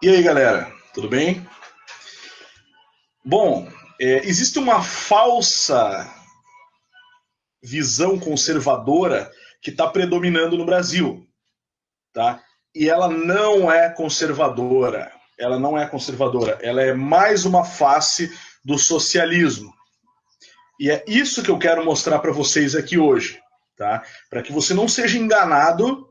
E aí, galera, tudo bem? Bom, existe uma falsa visão conservadora que está predominando no Brasil, tá? E ela não é conservadora. Ela não é conservadora. Ela é mais uma face do socialismo. E é isso que eu quero mostrar para vocês aqui hoje, tá? Para que você não seja enganado,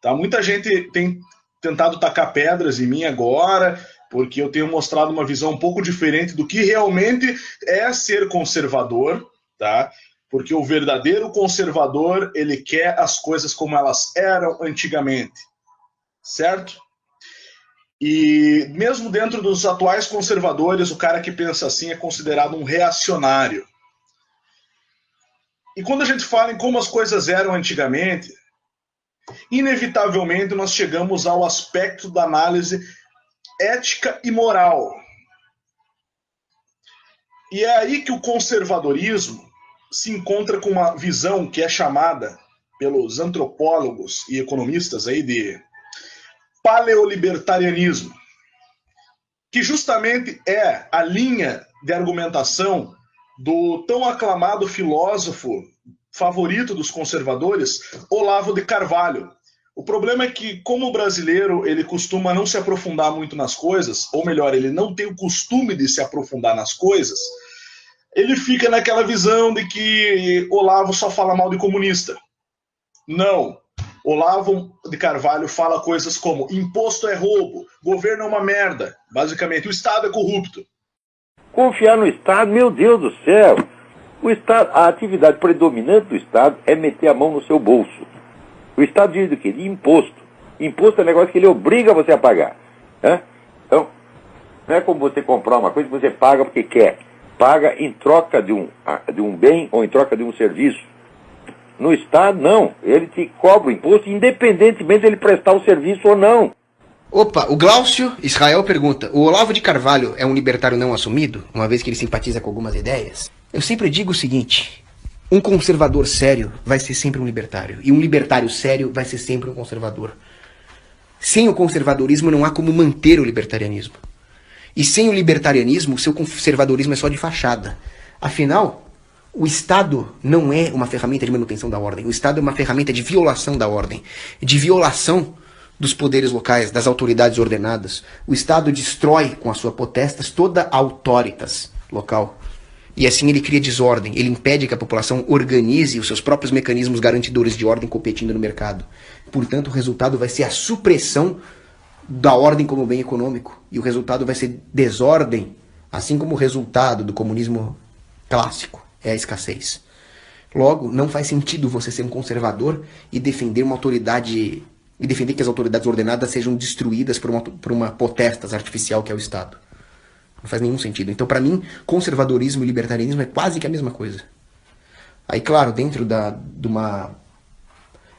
tá? Muita gente tem tentado tacar pedras em mim agora, porque eu tenho mostrado uma visão um pouco diferente do que realmente é ser conservador, tá? Porque o verdadeiro conservador, ele quer as coisas como elas eram antigamente, certo? E mesmo dentro dos atuais conservadores, o cara que pensa assim é considerado um reacionário. E quando a gente fala em como as coisas eram antigamente, inevitavelmente nós chegamos ao aspecto da análise ética e moral. E é aí que o conservadorismo se encontra com uma visão que é chamada pelos antropólogos e economistas aí de paleolibertarianismo, que justamente é a linha de argumentação do tão aclamado filósofo favorito dos conservadores, Olavo de Carvalho. O problema é que, como o brasileiro ele costuma não se aprofundar muito nas coisas, ou melhor, ele não tem o costume de se aprofundar nas coisas, ele fica naquela visão de que Olavo só fala mal de comunista. Não. Olavo de Carvalho fala coisas como imposto é roubo, governo é uma merda, basicamente, o Estado é corrupto. Confiar no Estado, meu Deus do céu. O Estado, a atividade predominante do Estado é meter a mão no seu bolso. O Estado diz do quê? De imposto. Imposto é um negócio que ele obriga você a pagar. Né? Então, não é como você comprar uma coisa que você paga porque quer. Paga em troca de um bem ou em troca de um serviço. No Estado, não. Ele te cobra o imposto independentemente de ele prestar o serviço ou não. Opa, o Glaucio Israel pergunta: o Olavo de Carvalho é um libertário não assumido, uma vez que ele simpatiza com algumas ideias? Eu sempre digo o seguinte: um conservador sério vai ser sempre um libertário, e um libertário sério vai ser sempre um conservador. Sem o conservadorismo não há como manter o libertarianismo. E sem o libertarianismo, o seu conservadorismo é só de fachada. Afinal, o Estado não é uma ferramenta de manutenção da ordem. O Estado é uma ferramenta de violação da ordem, de violação dos poderes locais, das autoridades ordenadas. O Estado destrói com a sua potestas toda a autoritas local. E assim ele cria desordem, ele impede que a população organize os seus próprios mecanismos garantidores de ordem competindo no mercado. Portanto, o resultado vai ser a supressão da ordem como bem econômico. E o resultado vai ser desordem, assim como o resultado do comunismo clássico é a escassez. Logo, não faz sentido você ser um conservador e defender uma autoridade, e defender que as autoridades ordenadas sejam destruídas por uma potestas artificial que é o Estado. Não faz nenhum sentido. Então, para mim, conservadorismo e libertarianismo é quase que a mesma coisa. Aí, claro, dentro de uma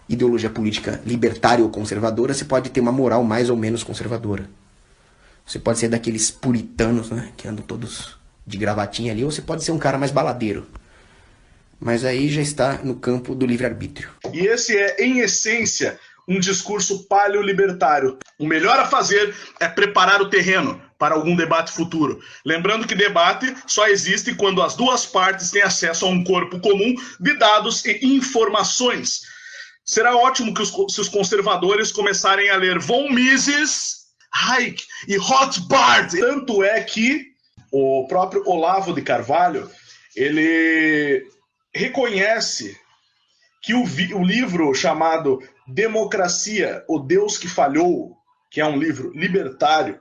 ideologia política libertária ou conservadora, você pode ter uma moral mais ou menos conservadora. Você pode ser daqueles puritanos, né, que andam todos de gravatinha ali, ou você pode ser um cara mais baladeiro. Mas aí já está no campo do livre-arbítrio. E esse é, em essência, um discurso paleolibertário. O melhor a fazer é preparar o terreno para algum debate futuro. Lembrando que debate só existe quando as duas partes têm acesso a um corpo comum de dados e informações. Será ótimo que se os conservadores começarem a ler von Mises, Hayek e Rothbard. Tanto é que o próprio Olavo de Carvalho, ele reconhece que o livro chamado Democracia, o Deus que Falhou, que é um livro libertário,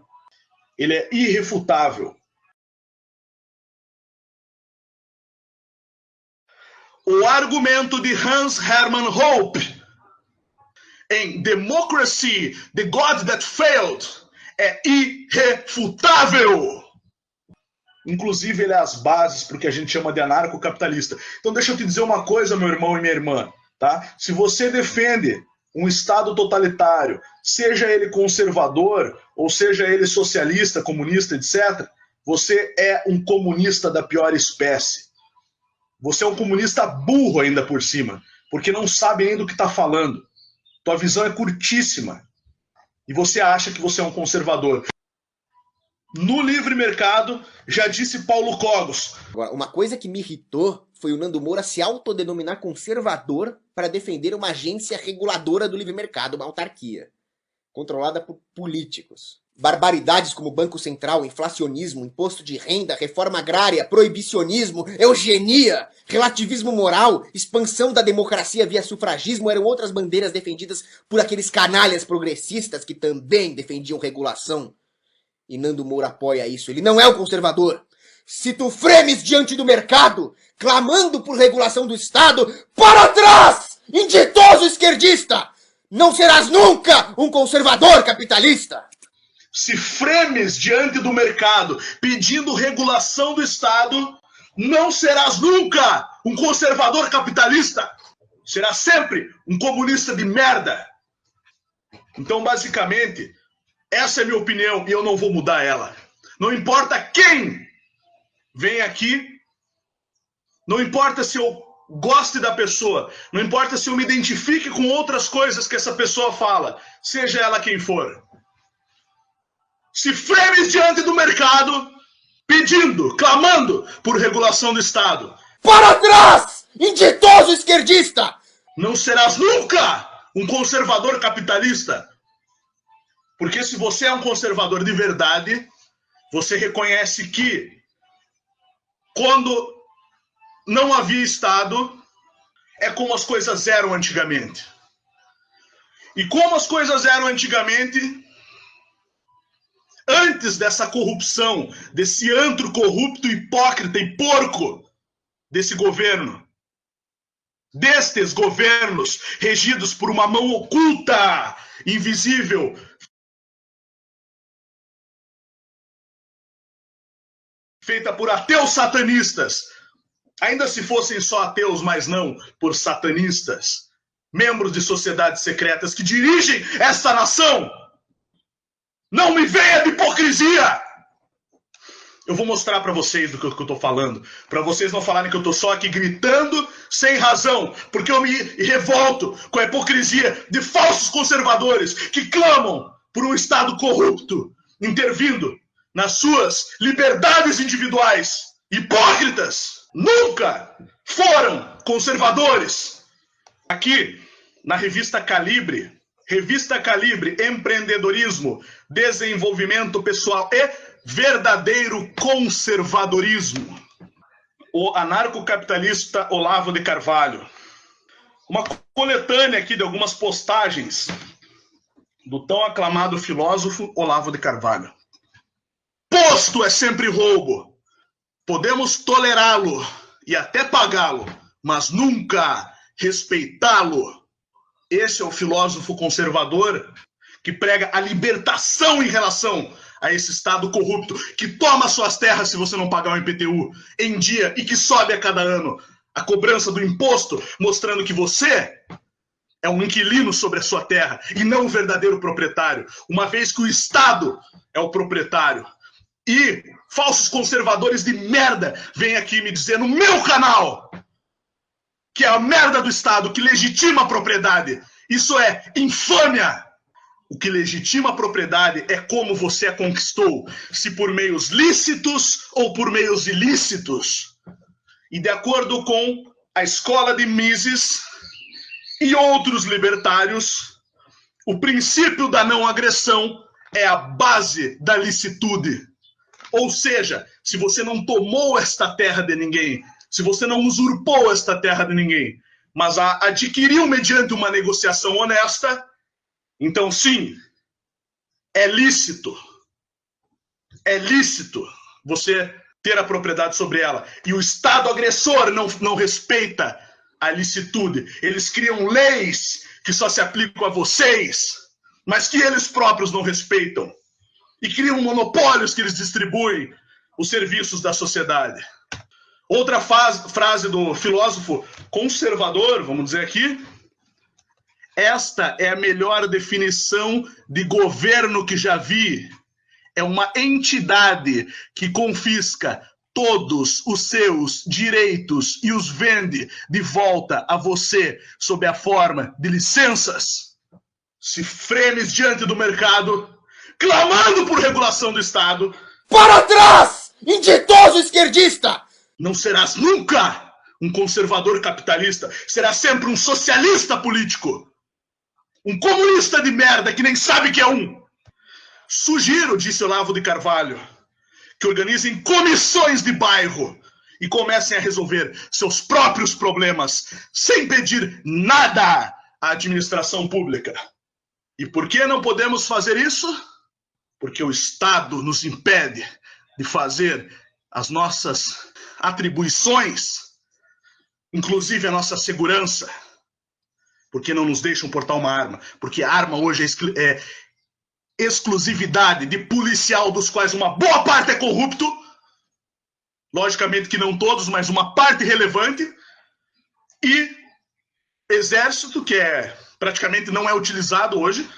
ele é irrefutável. O argumento de Hans Hermann Hoppe em Democracy, The God That Failed, é irrefutável. Inclusive, ele é as bases para o que a gente chama de anarcocapitalista. Então, deixa eu te dizer uma coisa, meu irmão e minha irmã. Tá? Se você defende um Estado totalitário, seja ele conservador, ou seja ele socialista, comunista, etc., você é um comunista da pior espécie. Você é um comunista burro ainda por cima, porque não sabe ainda o que está falando. Tua visão é curtíssima. E você acha que você é um conservador. No livre mercado, já disse Paulo Cogos. Agora, uma coisa que me irritou foi o Nando Moura se autodenominar conservador para defender uma agência reguladora do livre mercado, uma autarquia, controlada por políticos. Barbaridades como Banco Central, inflacionismo, imposto de renda, reforma agrária, proibicionismo, eugenia, relativismo moral, expansão da democracia via sufragismo eram outras bandeiras defendidas por aqueles canalhas progressistas que também defendiam regulação. E Nando Moura apoia isso. Ele não é um conservador. Se tu fremes diante do mercado, clamando por regulação do Estado, para trás, inditoso esquerdista! Não serás nunca um conservador capitalista! Se fremes diante do mercado pedindo regulação do Estado, não serás nunca um conservador capitalista. Serás sempre um comunista de merda. Então, basicamente, essa é a minha opinião e eu não vou mudar ela. Não importa quem vem aqui, não importa se eu goste da pessoa, não importa se eu me identifique com outras coisas que essa pessoa fala, seja ela quem for. Se fremes diante do mercado, pedindo, clamando por regulação do Estado. Para trás, inditoso esquerdista! Não serás nunca um conservador capitalista. Porque se você é um conservador de verdade, você reconhece que quando não havia Estado, é como as coisas eram antigamente. E como as coisas eram antigamente, antes dessa corrupção, desse antro corrupto, hipócrita e porco desse governo, destes governos regidos por uma mão oculta, invisível, feita por ateus satanistas, ainda se fossem só ateus, mas não por satanistas, membros de sociedades secretas que dirigem esta nação. Não me venha de hipocrisia! Eu vou mostrar para vocês do que eu estou falando, para vocês não falarem que eu estou só aqui gritando sem razão, porque eu me revolto com a hipocrisia de falsos conservadores que clamam por um Estado corrupto, intervindo nas suas liberdades individuais. Hipócritas! Nunca foram conservadores. Aqui, na revista Calibre, Empreendedorismo, Desenvolvimento Pessoal e Verdadeiro Conservadorismo. O anarcocapitalista Olavo de Carvalho. Uma coletânea aqui de algumas postagens do tão aclamado filósofo Olavo de Carvalho. Imposto é sempre roubo. Podemos tolerá-lo e até pagá-lo, mas nunca respeitá-lo. Esse é o filósofo conservador que prega a libertação em relação a esse Estado corrupto que toma suas terras se você não pagar o IPTU em dia e que sobe a cada ano a cobrança do imposto, mostrando que você é um inquilino sobre a sua terra e não um verdadeiro proprietário, uma vez que o Estado é o proprietário. E falsos conservadores de merda vêm aqui me dizer no meu canal que é a merda do Estado que legitima a propriedade. Isso é infâmia. O que legitima a propriedade é como você a conquistou, se por meios lícitos ou por meios ilícitos. E de acordo com a escola de Mises e outros libertários, o princípio da não agressão é a base da licitude. Ou seja, se você não tomou esta terra de ninguém, se você não usurpou esta terra de ninguém, mas a adquiriu mediante uma negociação honesta, então sim, é lícito você ter a propriedade sobre ela. E o Estado agressor não respeita a licitude. Eles criam leis que só se aplicam a vocês, mas que eles próprios não respeitam. E criam monopólios que eles distribuem os serviços da sociedade. Outra frase do filósofo conservador, vamos dizer aqui, esta é a melhor definição de governo que já vi. É uma entidade que confisca todos os seus direitos e os vende de volta a você sob a forma de licenças. se frenes diante do mercado, clamando por regulação do Estado. Para trás, inditoso esquerdista! Não serás nunca um conservador capitalista, serás sempre um socialista político. Um comunista de merda que nem sabe que é um. Sugiro, disse Olavo de Carvalho, que organizem comissões de bairro e comecem a resolver seus próprios problemas sem pedir nada à administração pública. E por que não podemos fazer isso? Porque o Estado nos impede de fazer as nossas atribuições, inclusive a nossa segurança, porque não nos deixam portar uma arma, porque a arma hoje é exclusividade de policial, dos quais uma boa parte é corrupto, logicamente que não todos, mas uma parte relevante, e exército, que praticamente não é utilizado hoje,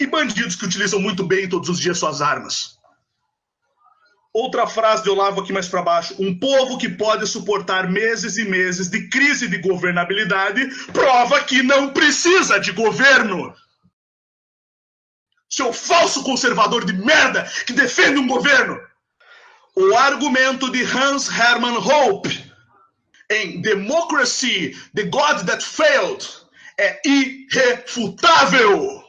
e bandidos que utilizam muito bem todos os dias suas armas. Outra frase de Olavo aqui mais para baixo: um povo que pode suportar meses e meses de crise de governabilidade prova que não precisa de governo. Seu falso conservador de merda que defende um governo. O argumento de Hans Hermann Hoppe em Democracy, The God That Failed, é irrefutável.